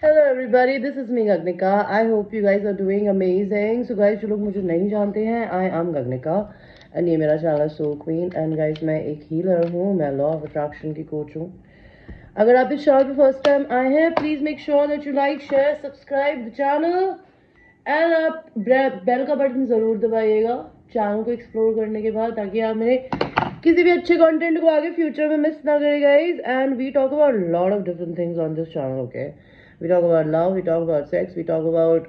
Hello everybody, this is me Gagnika. I hope you guys are doing amazing. So guys, जो लोग मुझे नहीं जानते हैं, I am Gagnika and ये मेरा channel Soul Queen and guys मैं एक हीलर हूँ, मैं लॉ ऑफ अट्रैक्शन की कोच हूँ. अगर आप इस चैनल पे फर्स्ट टाइम आए हैं, please make sure that you like, share, subscribe the channel and आप बेल का बटन जरूर दबाइएगा चैनल को एक्सप्लोर करने के बाद, ताकि आप मेरे किसी भी अच्छे कंटेंट को आगे फ्यूचर में मिस ना करें guys. And we talk about lot of different things on this channel. Okay, we talk about love, we talk about sex, we talk about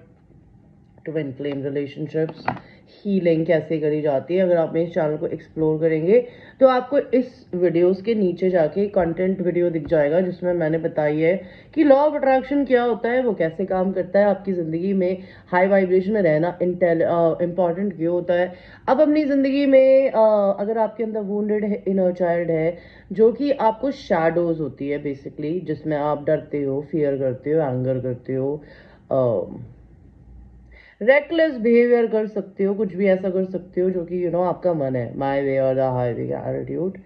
twin flame relationships, healing कैसे करी जाती है. अगर आप इस चैनल को एक्सप्लोर करेंगे तो आपको इस वीडियोस के नीचे जाके कंटेंट वीडियो दिख जाएगा जिसमें मैंने बताई है कि लॉ ऑफ अट्रैक्शन क्या होता है, वो कैसे काम करता है, आपकी ज़िंदगी में हाई वाइब्रेशन में रहना इम्पॉर्टेंट क्यों होता है. अब अपनी ज़िंदगी में अगर आपके अंदर वुंडेड इनर चाइल्ड है जो कि आपको शैडोज होती है बेसिकली, जिसमें आप डरते हो, फियर करते हो, एंगर करते हो, रेकलेस बिहेवियर कर सकते हो, कुछ भी ऐसा कर सकते हो जो कि आपका मन है, माई वे और द हाईवे का एटीट्यूड,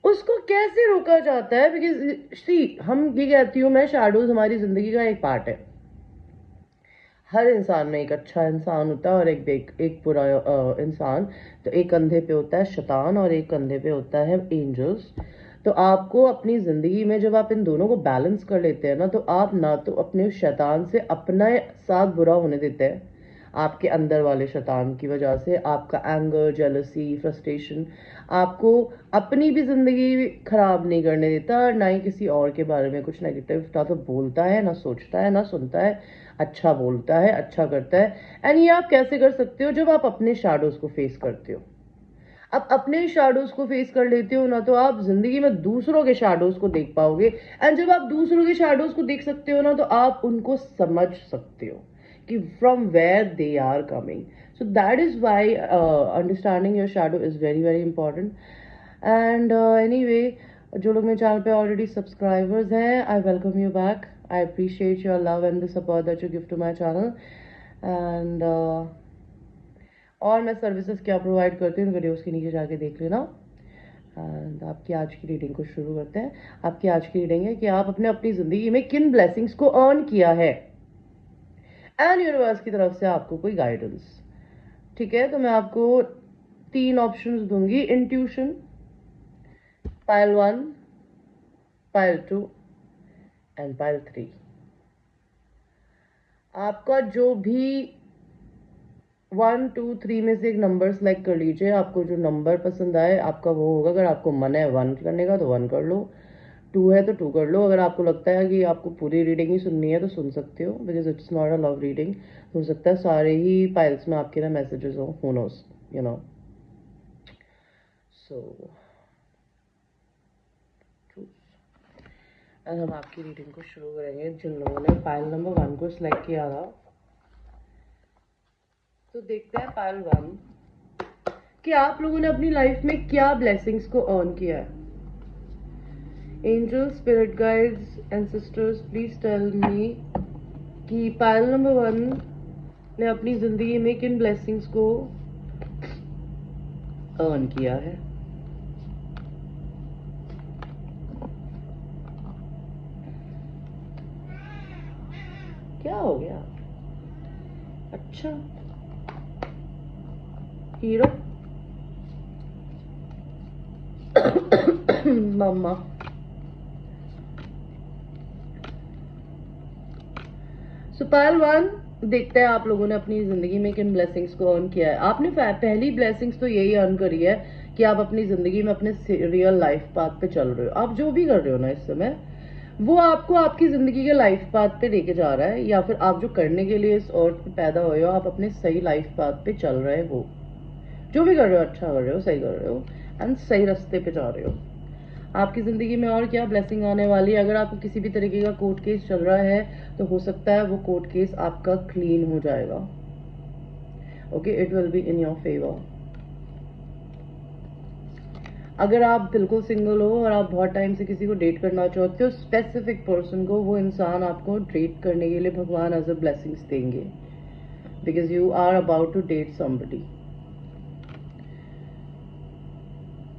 उसको कैसे रोका जाता है. बिकॉज सी, हम ये कहती हूँ मैं, शैडोज हमारी जिंदगी का एक पार्ट है. हर इंसान में एक अच्छा इंसान होता है और एक बुरा इंसान. तो एक कंधे पे होता है शैतान और एक कंधे पे होता है एंजल्स. तो आपको अपनी ज़िंदगी में जब आप इन दोनों को बैलेंस कर लेते हैं ना, तो आप ना तो अपने शैतान से अपना साथ बुरा होने देते हैं, आपके अंदर वाले शैतान की वजह से आपका एंगर, जेलसी, फ्रस्ट्रेशन आपको अपनी भी ज़िंदगी ख़राब नहीं करने देता, और ना ही किसी और के बारे में कुछ नेगेटिव ना तो बोलता है, ना सोचता है, ना सुनता है. अच्छा बोलता है, अच्छा करता है. एंड ये आप कैसे कर सकते हो? जब आप अपने शैडोज़ को फेस करते हो. आप अपने शैडोज को फेस कर लेते हो ना, तो आप जिंदगी में दूसरों के शैडोज को देख पाओगे. एंड जब आप दूसरों के शैडोज को देख सकते हो ना, तो आप उनको समझ सकते हो कि from where they are coming. So that is why understanding your shadow is very very important. And anyway, जो लोग मेरे चैनल पे ऑलरेडी सब्सक्राइबर्स हैं, I welcome you back. I appreciate your love and the support that you give to my channel. And और मैं services क्या provide करती हूँ वीडियोस के नीचे जाके देख लेना. एंड आपकी आज की रीडिंग को शुरू करते हैं. आपकी आज की रीडिंग है कि आप अपनी ज़िंदगी में किन ब्लेसिंग्स को अर्न किया है एंड यूनिवर्स की तरफ से आपको कोई गाइडेंस. ठीक है, तो मैं आपको 3 ऑप्शंस दूंगी. Intuition, pile 1, pile 2 and pile 3. आपका जो भी 1, 2, 3 में से एक नंबर सेलेक्ट कर लीजिए. आपको जो नंबर पसंद आए आपका वो होगा. अगर आपको मन है 1 करने का तो 1 कर लो, 2 है तो 2 कर लो. अगर आपको लगता है कि आपको पूरी रीडिंग ही सुननी है तो सुन सकते हो, because it's not a love reading. हो सकता है सारे ही पाइल्स में आपके ना मैसेजेस हो, हू नोस, यू नो. सो अब हम आपकी रीडिंग को शुरू करेंगे. जिन लोगों ने पाइल नंबर 1 को सिलेक्ट किया था, तो देखते हैं पाइल 1 कि आप लोगों ने अपनी लाइफ में क्या ब्लेसिंग्स को अर्न किया है. Angels, spirit guides, ancestors, please tell me कि पाइल नंबर 1 ने अपनी जिंदगी में किन ब्लेसिंग्स को अर्न किया है. क्या हो गया? अच्छा, हीरो मम्मा. सो पाइल 1, देखते हैं आप लोगों ने अपनी जिंदगी में किन ब्लेसिंग्स को अर्न किया है. आपने पहली ब्लेसिंग्स तो यही अर्न करी है कि आप अपनी जिंदगी में अपने रियल लाइफ पाथ पे चल रहे हो. आप जो भी कर रहे हो ना इस समय, वो आपको आपकी जिंदगी के लाइफ पाथ पे लेके जा रहा है, या फिर आप जो करने के लिए इस अर्थ पे पैदा हुए हो, आप अपने सही लाइफ पाथ पे चल रहे हो. वो जो भी कर रहे हो अच्छा कर रहे हो, सही कर रहे हो एंड सही रास्ते पे जा रहे हो. आपकी ज़िंदगी में और क्या ब्लेसिंग आने वाली है. अगर आपको किसी भी तरीके का कोर्ट केस चल रहा है तो हो सकता है वो कोर्ट केस आपका क्लीन हो जाएगा. Okay, it will be in your favour. अगर आप बिल्कुल सिंगल हो और आप बहुत टाइम से किसी को डेट करना चाहते हो, स्पेसिफिक पर्सन को, वो इंसान आपको डेट करने के लिए भगवान एज अ ब्लेसिंग्स देंगे, because you are about to date somebody.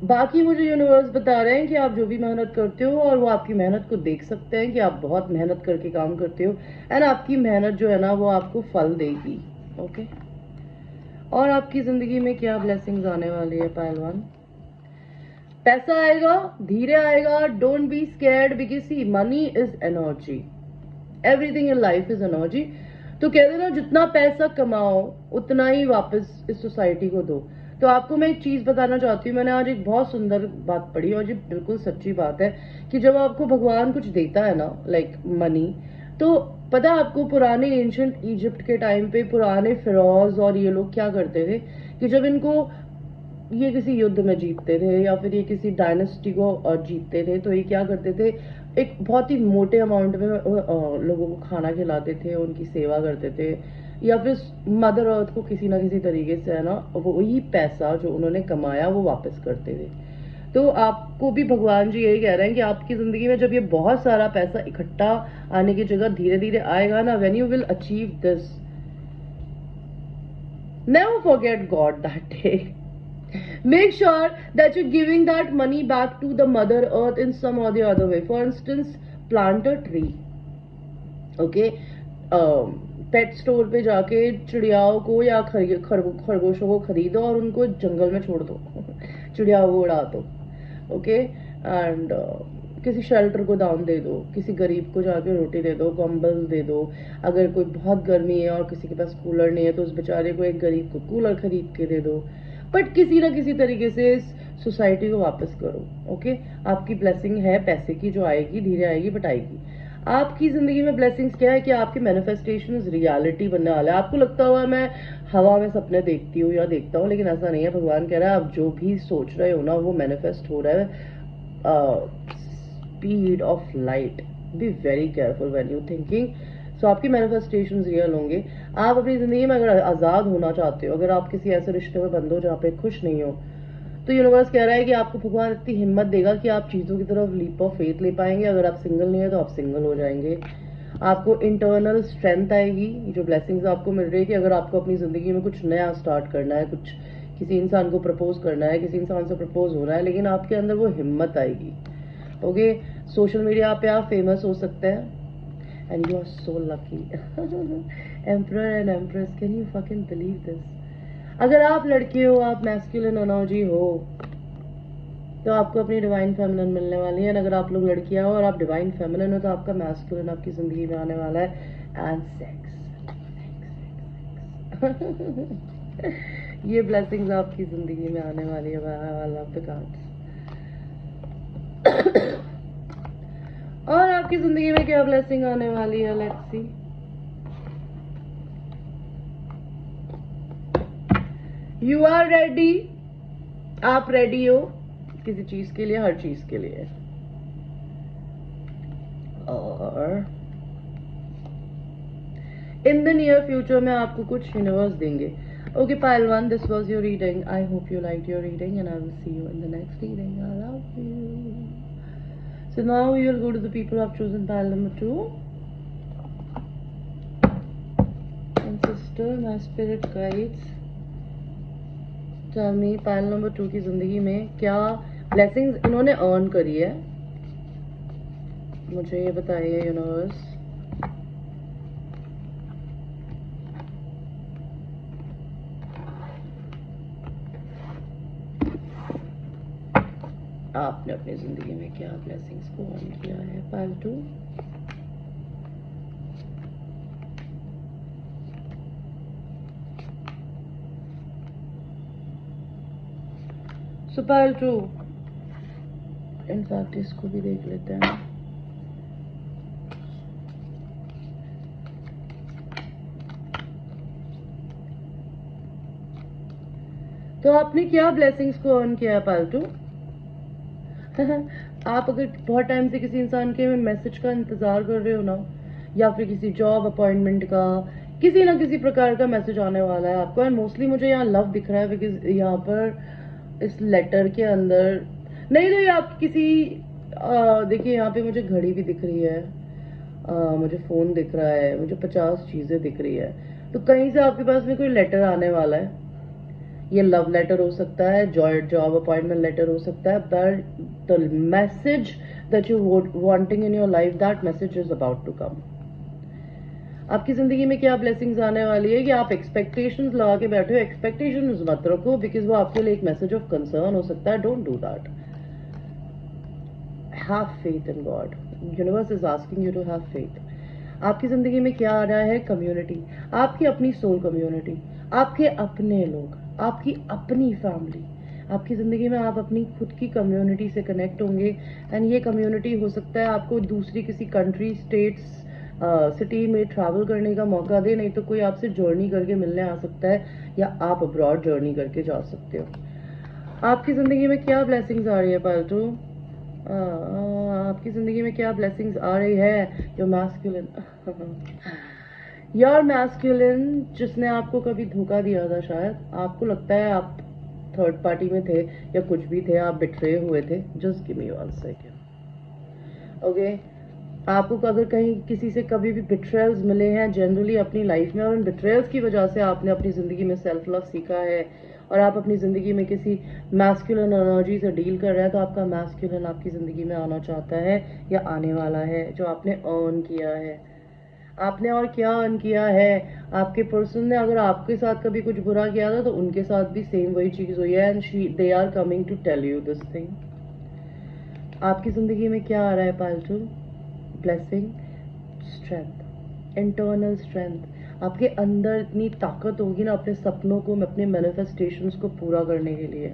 बाकी मुझे यूनिवर्स बता रहे हैं कि आप जो भी मेहनत करते हो और वो आपकी मेहनत को देख सकते हैं कि आप बहुत मेहनत करके काम करते हो, एंड आपकी मेहनत जो है ना वो आपको फल देगी। ओके, और आपकी जिंदगी में क्या ब्लेसिंग्स आने वाली है पहलवान? पैसा आएगा, धीरे आएगा, don't be scared, because see money is energy, everything in life is energy. तो कहते ना जितना पैसा कमाओ उतना ही वापस इस सोसाइटी को दो। तो आपको मैं एक चीज बताना चाहती हूँ, मैंने आज एक बहुत सुंदर बात पढ़ी और ये बिल्कुल सच्ची बात है कि जब आपको भगवान कुछ देता है ना, लाइक मनी, तो पता है आपको पुराने एंशंट इजिप्ट के टाइम पे पुराने फिरौज और ये लोग क्या करते थे कि जब इनको ये किसी युद्ध में जीतते थे या फिर ये किसी डायनेस्टी को जीतते थे, तो ये क्या करते थे, एक बहुत ही मोटे अमाउंट में लोगों को खाना खिलाते थे, उनकी सेवा करते थे, या फिर मदर अर्थ को किसी ना किसी तरीके से है ना वही पैसा जो उन्होंने कमाया वो वापस करते थे। तो आपको भी भगवान जी यही कह रहे हैं कि आपकी जिंदगी में जब ये बहुत सारा पैसा इकट्ठा आने की जगह धीरे धीरे आएगा ना, when you will achieve this, never forget God that day. Make sure that you're giving that money back to the mother earth in some or the other way. For instance, plant a tree. Okay, pet store पे जाके चिड़ियाओं को या खरगोशों को खरीदो और उनको जंगल में छोड़ दो चिड़ियाओं को उड़ा दो। ओके, एंड किसी शेल्टर को दान दे दो, किसी गरीब को जाके रोटी दे दो, कंबल दे दो। अगर कोई बहुत गर्मी है और किसी के पास कूलर नहीं है तो उस बेचारे को एक गरीब को कूलर खरीद के दे दो। बट किसी ना किसी तरीके से इस सोसाइटी को वापस करो। ओके, आपकी ब्लेसिंग है पैसे की जो आएगी, धीरे आएगी बट आएगी। आपकी जिंदगी में ब्लेसिंग्स क्या है कि आपके मैनिफेस्टेशन रियलिटी बनने वाला है। आपको लगता हुआ मैं हवा में सपने देखती हूँ या देखता हूँ, लेकिन ऐसा नहीं है। भगवान कह रहा है आप जो भी सोच रहे हो ना वो मैनिफेस्ट हो रहा है। Speed of light, be very careful when you thinking. So आपकी मैनिफेस्टेशन रियल होंगे। आप अपनी जिंदगी में अगर आजाद होना चाहते हो, अगर आप किसी ऐसे रिश्ते में बंद हो जहाँ पे खुश नहीं हो, तो यूनिवर्स कह रहा है कि आपको भगवान इतनी हिम्मत देगा कि आप चीजों की तरफ लीप ऑफ फेथ ले पाएंगे। अगर आप सिंगल नहीं है तो आप सिंगल हो जाएंगे। आपको इंटरनल स्ट्रेंथ आएगी, जो ब्लेसिंग्स आपको मिल रही है कि अगर आपको अपनी जिंदगी में कुछ नया स्टार्ट करना है, कुछ किसी इंसान को प्रपोज करना है, किसी इंसान से प्रपोज होना है, लेकिन आपके अंदर वो हिम्मत आएगी। ओके, सोशल मीडिया पे आप फेमस हो सकते हैं, and you are so lucky. Emperor and Empress, can you fucking believe this? अगर आप लड़के हो, आप मैस्कुलिन एनर्जी हो, तो आपको अपनी डिवाइन फेमिनिन मिलने वाली है। अगर आप लोग लड़कियां हो और आप डिवाइन फेमिनिन हो तो आपका मैस्कुलिन आपकी जिंदगी में आने वाला है। एंड सेक्स ये ब्लेसिंग्स आपकी जिंदगी में आने वाली है। I love the cards. और आपकी जिंदगी में क्या ब्लेसिंग आने वाली है, let's see. You are ready, आप रेडी हो किसी चीज के लिए, हर चीज के लिए। और इन द नियर फ्यूचर में आपको कुछ यूनिवर्स देंगे। ओके पहलवान, this was your reading. I hope you like your reading and I will see you in the next reading. I love you. So now we will go to the people who have chosen pile number 2. And sister, my spirit guides, tell me pile number 2 की जिंदगी में क्या blessings इन्होंने earn करी है, मुझे ये बताइए यूनिवर्स। आपने अपनी जिंदगी में क्या ब्लेसिंग्स को अर्न किया है, पाइल 2। सो पाइल 2, इनफैक्ट इसको भी देख लेते हैं। तो आपने क्या ब्लेसिंग्स को अर्न किया है पाइल 2? आप अगर बहुत टाइम से किसी इंसान के मैसेज का इंतजार कर रहे हो ना, या फिर किसी जॉब अपॉइंटमेंट का, किसी ना किसी प्रकार का मैसेज आने वाला है आपको। एंड मोस्टली मुझे यहाँ लव दिख रहा है, बिकॉज यहाँ पर इस लेटर के अंदर नहीं तो ये आप किसी देखिए यहाँ पे मुझे घड़ी भी दिख रही है, मुझे फोन दिख रहा है, मुझे 50 चीजें दिख रही है। तो कहीं से आपके पास में कोई लेटर आने वाला है, ये लव लेटर हो सकता है, जॉब अपॉइंटमेंट लेटर हो सकता है, but the message that you wanting in your life, that message is about to come. आपकी जिंदगी में क्या ब्लेसिंग्स आने वाली है कि आप एक्सपेक्टेशंस लगा के बैठे हो, एक्सपेक्टेशंस मत रखो, बिकॉज वो आपके लिए एक मैसेज ऑफ कंसर्न हो सकता है। Don't do that. Have faith in God. Universe is asking you to have faith. आपकी जिंदगी में क्या आ रहा है? कम्युनिटी, आपकी अपनी सोल कम्युनिटी, आपके अपने लोग, आपकी अपनी फैमिली। आपकी जिंदगी में आप अपनी खुद की कम्युनिटी से कनेक्ट होंगे, एंड ये कम्युनिटी हो सकता है आपको दूसरी किसी कंट्री, स्टेट्स, सिटी में ट्रैवल करने का मौका दे, नहीं तो कोई आपसे जर्नी करके मिलने आ सकता है, या आप अब्रॉड जर्नी करके जा सकते हो। आपकी जिंदगी में क्या ब्लेसिंग्स आ रही है पाल्टू? आपकी जिंदगी में क्या ब्लेसिंग्स आ रही है? योर मैस्कुलिन योर मैस्कुलिन जिसने आपको कभी धोखा दिया था, शायद आपको लगता है आप थर्ड पार्टी में थे या कुछ भी थे, आप बिट्रे हुए थे। Just give me 1 second. Okay, आपको अगर कहीं किसी से कभी भी बिट्रेयल्स मिले हैं जनरली अपनी लाइफ में, और उन बिट्रेयल्स की वजह से आपने अपनी जिंदगी में सेल्फ लव सीखा है, और आप अपनी जिंदगी में किसी मैस्कुलिन एनर्जी से डील कर रहे हैं, तो आपका मैस्कुलिन आपकी जिंदगी में आना चाहता है या आने वाला है, जो आपने अर्न किया है। आपने और क्या अर्न किया है? आपके पर्सन ने अगर आपके साथ कभी कुछ बुरा किया था, तो उनके साथ भी सेम वही चीज हुई है, and they are coming to tell you this thing. आपकी जिंदगी में क्या आ रहा है पाल्टू? Blessing, strength, internal strength. आपके अंदर इतनी ताकत होगी ना अपने सपनों को, अपने मैनिफेस्टेशंस को पूरा करने के लिए।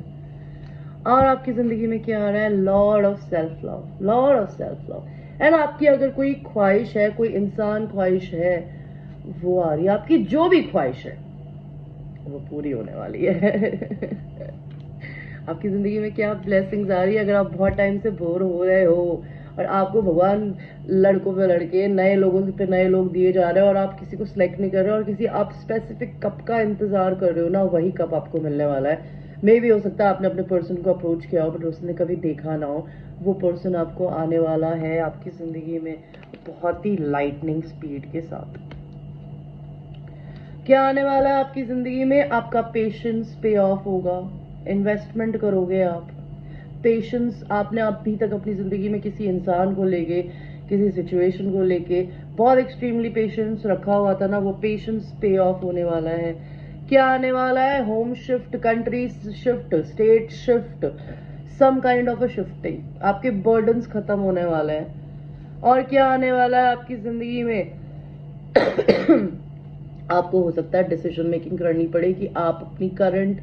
और आपकी जिंदगी में क्या आ रहा है? Lord of self love, Lord of self love. And आपकी अगर कोई ख्वाहिश है, कोई इंसान ख्वाहिश है, वो आ रही है। आपकी जो भी ख्वाहिश है वो पूरी होने वाली है। आपकी जिंदगी में क्या ब्लेसिंग्स आ रही है? अगर आप बहुत टाइम से बोर हो रहे हो और आपको भगवान लड़कों पे लड़के, नए लोगों पे नए लोग दिए जा रहे हैं, और आप किसी को सिलेक्ट नहीं कर रहे हो, और किसी आप स्पेसिफिक कप का इंतजार कर रहे हो ना, वही कप आपको मिलने वाला है। मे भी हो सकता है आपने अपने पर्सन को अप्रोच किया हो, बट उसने कभी देखा ना हो। वो पर्सन आपको आने वाला है आपकी जिंदगी में बहुत ही लाइटनिंग स्पीड के साथ। क्या आने वाला है आपकी जिंदगी में? आपका पेशेंस पे ऑफ होगा, इन्वेस्टमेंट करोगे आप। पेशेंस, आपने अभी तक अपनी जिंदगी में किसी इंसान को लेके, किसी सिचुएशन को लेके बहुत एक्सट्रीमली पेशेंस रखा हुआ था ना, वो पेशेंस पे ऑफ होने वाला है। क्या आने वाला है? Home shift, country shift, state shift, some kind of a shifting. आपके बर्डन्स खत्म होने वाले हैं। और क्या आने वाला है आपकी जिंदगी में? आपको हो सकता है डिसीजन मेकिंग करनी पड़े कि आप अपनी करंट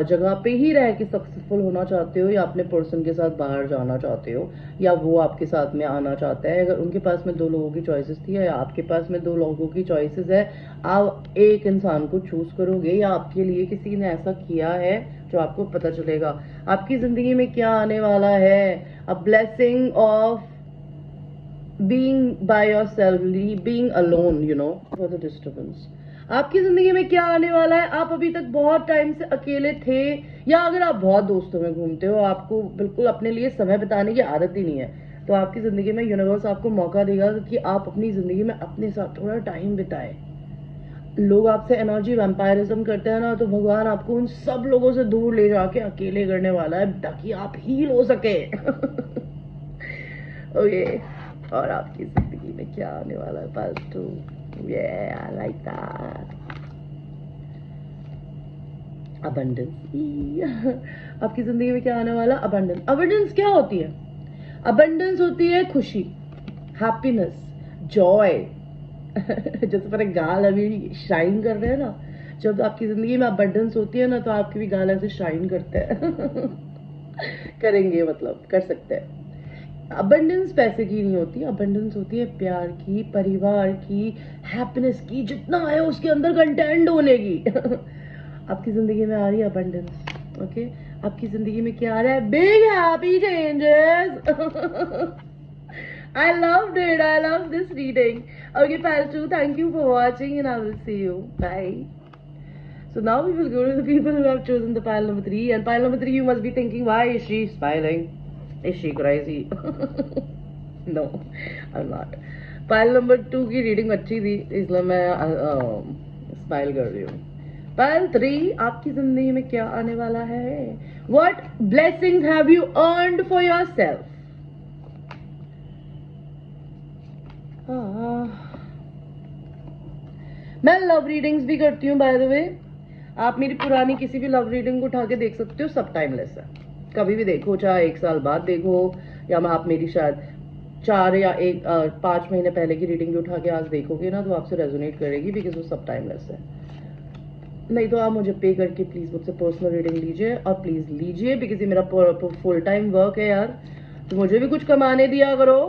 जगह पे ही रह के सक्सेसफुल होना चाहते हो, या अपने पर्सन के साथ बाहर जाना चाहते हो, या वो आपके साथ में आना चाहता है। अगर उनके पास में 2 लोगों की चॉइसेस थी, या आपके पास में 2 लोगों की चॉइसेस है, आप एक इंसान को चूज करोगे, या आपके लिए किसी ने ऐसा किया है जो आपको पता चलेगा। आपकी जिंदगी में क्या आने वाला है? A blessing of being by yourself, being alone, you know, for the disturbance। आपकी जिंदगी में क्या आने वाला है? आप अभी तक बहुत टाइम से अकेले थे, या अगर आप बहुत दोस्तों में घूमते हो, आपको बिल्कुल अपने लिए समय बिताने की आदत ही नहीं है, तो आपकी जिंदगी में यूनिवर्स आपको मौका देगा कि आप अपनी जिंदगी में अपने साथ थोड़ा टाइम बिताए। लोग आपसे एनर्जी वैम्पायरिज्म करते हैं ना, तो भगवान आपको उन सब लोगों से दूर ले जाके अकेले करने वाला है, ताकि आप हील हो सके। ओके, और आपकी जिंदगी में क्या आने वाला है पाल्टू? I like that. अबंडेंस। आपकी जिंदगी में क्या आने वाला? अबंडेंस। अबंडेंस क्या होती है? अबंडेंस होती है खुशी, हैप्पीनेस, जॉय। जैसे मेरे गाल अभी शाइन कर रहे हैं ना, जब आपकी जिंदगी में अबंडेंस होती है ना, तो आपके भी गाल ऐसे शाइन करते हैं। करेंगे, मतलब कर सकते हैं। अबंडेंस पैसे की नहीं होती, अबंडेंस होती है प्यार की, परिवार की, हैप्पीनेस की, जितना है उसके अंदर कंटेंट होने की। आपकी जिंदगी में आ रही है अबंडेंस। ओके, आपकी जिंदगी में क्या आ रहा है? Big happy changes. I loved it. I love this reading. Okay, Palchu, thank you for watching, and I will see you. Bye. So now we will go to the people who have chosen the pile number 3. And pile number 3, you must be thinking, why is she smiling? Is she crazy? No, I'm not. Pile number 2 की reading अच्छी थी, इसलिए मैं smile कर रही हूँ। पायल 3, आपकी जिंदगी में क्या आने वाला है? What blessings have you earned for yourself? मैं लव रीडिंग्स भी करती हूँ बाय द वे। आप मेरी पुरानी किसी भी लव रीडिंग को उठा के देख सकते हो, सब टाइमलेस है। कभी भी देखो, चाहे 1 साल बाद देखो, या मैं आप मेरी शायद 4 या 5 महीने पहले की रीडिंग भी उठा के आज देखोगे ना, तो आपसे रेजोनेट करेगी, बिकॉज वो सब टाइमलेस है। नहीं तो आप मुझे पे करके प्लीज मुझसे पर्सनल रीडिंग लीजिए, और प्लीज लीजिए, बिकॉज ये मेरा फुल टाइम वर्क है यार, तो मुझे भी कुछ कमाने दिया करो।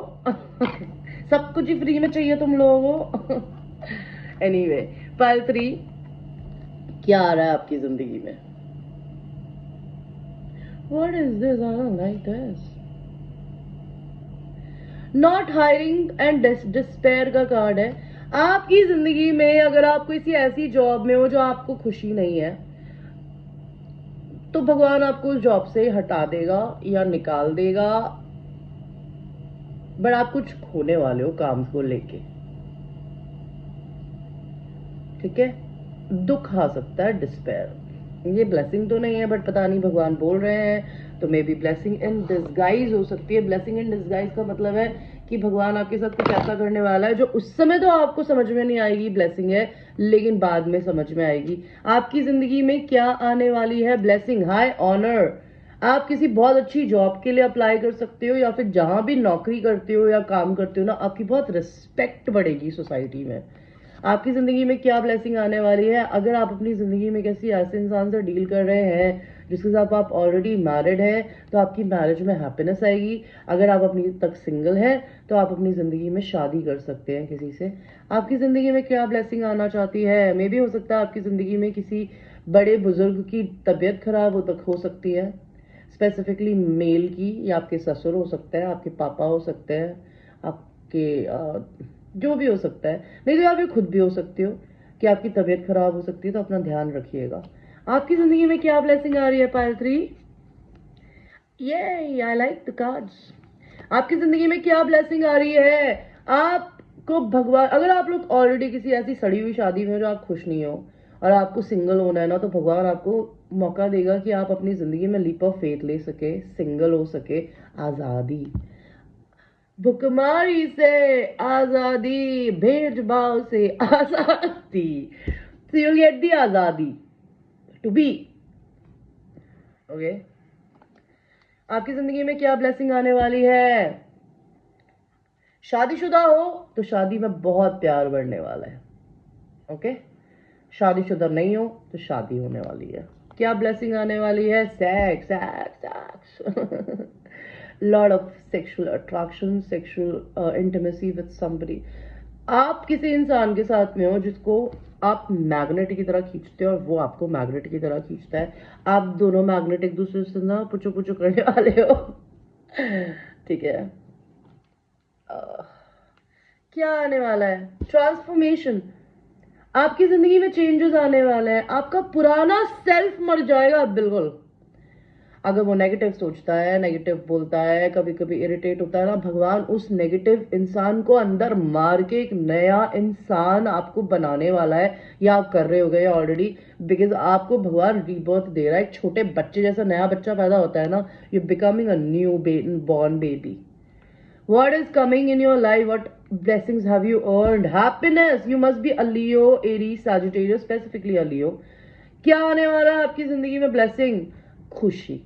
सब कुछ ही फ्री में चाहिए तुम लोगों को। एनीवे, पायल 3, क्या आ रहा है आपकी जिंदगी में? What is this? I don't like this. Not hiring and despair का कार्ड है। आपकी जिंदगी में अगर आप किसी ऐसी जॉब में हो जो आपको खुशी नहीं है, तो भगवान आपको उस जॉब से हटा देगा या निकाल देगा, बट आप कुछ खोने वाले हो काम को लेके। ठीक है, दुख आ सकता है, डिस्पेयर। ये ब्लेसिंग तो नहीं है, बट पता नहीं भगवान बोल रहे हैं, तो may be blessing in disguise हो सकती है। ब्लेसिंग इन डिस्गाइज का मतलब है कि भगवान आपके साथ कुछ ऐसा करने वाला है जो उस समय तो आपको समझ में नहीं आएगी ब्लेसिंग है, लेकिन बाद में समझ में आएगी। आपकी जिंदगी में क्या आने वाली है? Blessing, high honour. आप किसी बहुत अच्छी जॉब के लिए अप्लाई कर सकते हो, या फिर जहां भी नौकरी करते हो या काम करते हो ना, आपकी बहुत रिस्पेक्ट बढ़ेगी सोसाइटी में। आपकी जिंदगी में क्या ब्लेसिंग आने वाली है? अगर आप अपनी जिंदगी में किसी ऐसे इंसान से डील कर रहे हैं जिसके साथ आप ऑलरेडी मैरिड है, तो आपकी मैरिज में हैप्पीनेस आएगी। अगर आप अपनी तक सिंगल है, तो आप अपनी जिंदगी में शादी कर सकते हैं किसी से। आपकी जिंदगी में क्या ब्लेसिंग आना चाहती है? मे भी हो सकता है आपकी जिंदगी में किसी बड़े बुजुर्ग की तबीयत खराब हो सकती है, स्पेसिफिकली मेल की, या आपके ससुर हो सकते हैं, आपके पापा हो सकते हैं, आपके जो भी हो सकता है। नहीं तो आप ये खुद भी हो सकते हो कि आपकी तबीयत खराब हो सकती है, तो अपना ध्यान रखिएगा। आपकी जिंदगी में क्या ब्लेसिंग आ रही है पायल 3? ये आई लाइक द कार्ड्स। आपकी जिंदगी में क्या ब्लेसिंग आ रही है? आपको भगवान, अगर आप लोग ऑलरेडी किसी ऐसी सड़ी हुई शादी में हो जो आप खुश नहीं हो और आपको सिंगल होना है ना, तो भगवान आपको मौका देगा कि आप अपनी जिंदगी में लीप ऑफ फेथ ले सके, सिंगल हो सके। आजादी, भुखमारी से आजादी, भेदभाव से आजादी। So you'll get the आजादी to be. Okay? आपकी जिंदगी में क्या ब्लेसिंग आने वाली है? शादीशुदा हो तो शादी में बहुत प्यार बढ़ने वाला है। ओके? शादीशुदा नहीं हो तो शादी होने वाली है। क्या ब्लेसिंग आने वाली है? Sex, sex, sex. lot of sexual attraction, sexual intimacy with somebody. आप किसी इंसान के साथ में हो जिसको आप मैग्नेट की तरह खींचते हो और वो आपको मैग्नेट की तरह खींचता है। आप दोनों मैग्नेट एक दूसरे से ना पुचो पुचो करने वाले हो। ठीक है। क्या आने वाला है? ट्रांसफॉर्मेशन। आपकी जिंदगी में चेंजेस आने वाले हैं। आपका पुराना सेल्फ मर जाएगा बिल्कुल। अगर वो नेगेटिव सोचता है, नेगेटिव बोलता है, कभी कभी इरिटेट होता है ना, भगवान उस नेगेटिव इंसान को अंदर मार के एक नया इंसान आपको बनाने वाला है, या आप कर रहे हो गए ऑलरेडी, बिकॉज आपको भगवान रीबर्थ दे रहा है। एक छोटे बच्चे जैसा नया बच्चा पैदा होता है ना, you becoming a new born baby. What is coming in your life? What blessings have you earned? Happiness. You must be a Leo, Aries, Sagittarius, specifically a Leo. क्या आने वाला है आपकी जिंदगी में? ब्लेसिंग, खुशी,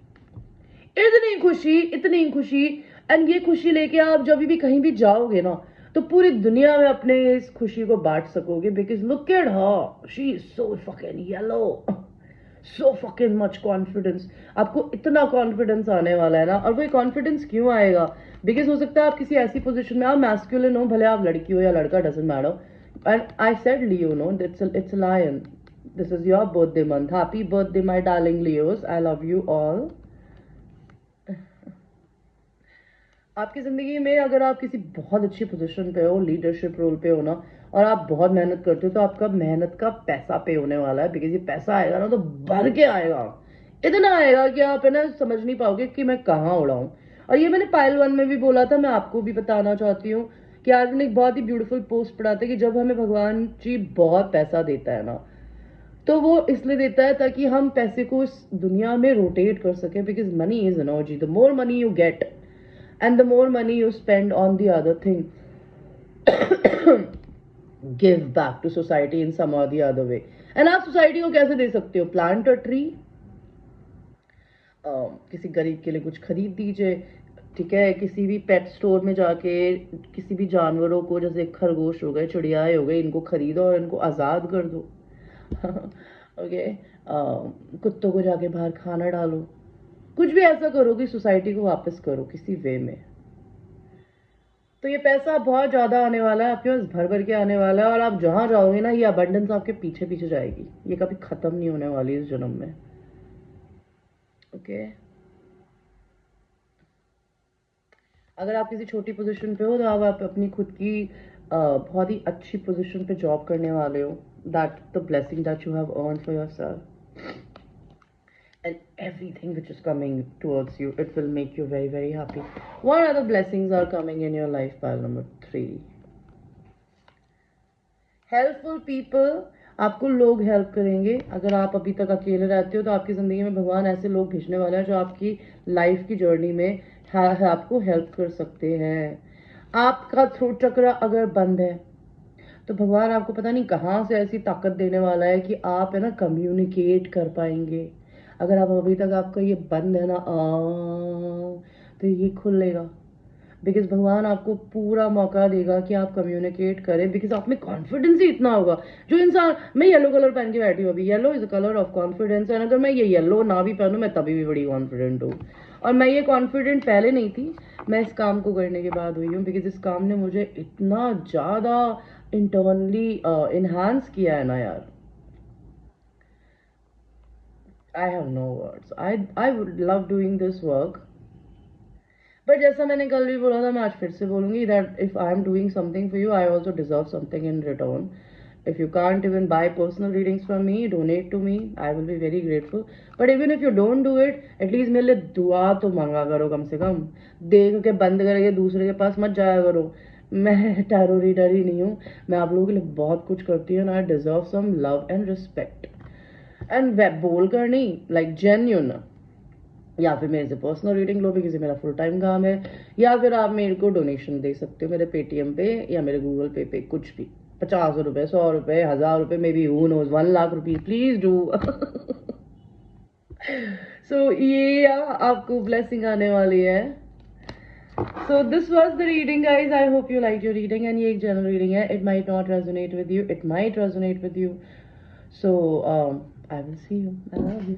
इतनी खुशी, इतनी खुशी। एंड ये खुशी लेके आप जब भी कहीं भी जाओगे ना, तो पूरी दुनिया में अपने इस खुशी को बांट सकोगे। Because look at her, she is so fucking yellow, so fucking much confidence. आपको इतना कॉन्फिडेंस आने वाला है ना। और वो कॉन्फिडेंस क्यों आएगा? बिकॉज हो सकता है आप किसी ऐसी पोजीशन में, आप मैस्कुलिन हो, भले आप लड़की हो या लड़का, doesn't matter. And I said Leo, no, it's lion. This is your birthday month. Happy birthday my darling Leos, I love you all. आपकी जिंदगी में अगर आप किसी बहुत अच्छी पोजीशन पे हो, लीडरशिप रोल पे हो ना, और आप बहुत मेहनत करते हो, तो आपका मेहनत का पैसा पे होने वाला है। बिकॉज ये पैसा आएगा ना तो भर के आएगा, इतना आएगा कि आप है ना समझ नहीं पाओगे कि मैं कहाँ उड़ाऊं। और ये मैंने पायल 1 में भी बोला था, मैं आपको भी बताना चाहती हूँ कि आज मैंने एक बहुत ही ब्यूटीफुल पोस्ट पढ़ा था कि जब हमें भगवान जी बहुत पैसा देता है ना, तो वो इसलिए देता है ताकि हम पैसे को इस दुनिया में रोटेट कर सके, because money is energy. The more money you get and the more money you spend on the other thing, give back to society in some और द अदर वे. एंड आप सोसाइटी को कैसे दे सकते हो? Plant a tree, किसी गरीब के लिए कुछ खरीद दीजिए, ठीक है. किसी भी पेट स्टोर में जाके किसी भी जानवरों को, जैसे खरगोश हो गए, चिड़ियाएं हो गए, इनको खरीदो और इनको आज़ाद कर दो. ओके. कुत्तों को जाके बाहर खाना डालो. कुछ भी ऐसा करो कि सोसाइटी को वापस करो किसी वे में. तो ये पैसा बहुत ज़्यादा आने वाला है आपके पास, भर भर के आने वाला है. और आप जहाँ जाओगे ना, ये अबंडेंस आपके पीछे पीछे जाएगी. ये कभी ख़त्म नहीं होने वाली इस जन्म में. ओके. अगर आप किसी छोटी पोजीशन पे हो तो आप अपनी खुद की बहुत ही अच्छी पोजीशन पे जॉब करने वाले हो. That the blessing that you have earn for yourself. And everything which is coming towards you, it will make you very, very happy. What other blessings are coming in your life? Pile number 3. Helpful people. आपको लोग help करेंगे. अगर आप अभी तक अकेले रहते हो तो आपकी ज़िंदगी में भगवान ऐसे लोग भेजने वाले हैं जो आपकी लाइफ की जर्नी में आपको हेल्प कर सकते हैं. आपका थ्रोट चक्र अगर बंद है तो भगवान आपको पता नहीं कहाँ से ऐसी ताकत देने वाला है कि आप है ना कम्युनिकेट कर पाएंगे. अगर आप अभी तक आपका ये बंद है ना तो ये खुलेगा. बिकॉज भगवान आपको पूरा मौका देगा कि आप कम्युनिकेट करें. बिकॉज आप में कॉन्फिडेंस ही इतना होगा. जो इंसान, मैं येलो कलर पहन के बैठी हूँ अभी. Yellow is a colour of confidence. और अगर मैं ये येलो ना भी पहनूँ मैं तभी भी बड़ी कॉन्फिडेंट हूँ. और मैं ये कॉन्फिडेंट पहले नहीं थी, मैं इस काम को करने के बाद हुई हूँ. बिकॉज इस काम ने मुझे इतना ज़्यादा इंटरनली इन्हांस किया है ना यार. I have no words. I would love doing this work. But जैसा मैंने कल भी बोला था, मैं आज फिर से बोलूँगी that if I am doing something for you, I also deserve something in return. If you can't even buy personal readings from me, donate to me. I will be very grateful. But even if you don't do it, at least मेरे लिए दुआ तो मांगा करो कम से कम. देख के बंद करके दूसरे के पास मत जाया करो. मैं टैरो रीडर ही नहीं हूँ. मैं आप लोगों के लिए बहुत कुछ करती हूँ. I deserve some love and respect. And web बोल कर नहीं, लाइक जेन्यून. या फिर मेरे से पर्सनल रीडिंग लो, बिकॉज मेरा फुल टाइम काम है. या फिर आप मेरे को डोनेशन दे सकते हो मेरे पेटीएम पे या मेरे गूगल पे कुछ भी. 50 रुपए, 100 रुपए, 1000 रुपए, may be who knows 1 lakh rupees. Please do. So ये आपको ब्लेसिंग आने वाली है. So this was the reading, guys. I hope you liked your reading. And ये एक general reading है. It might not resonate with you. It might resonate with you. So I will see you. I love you.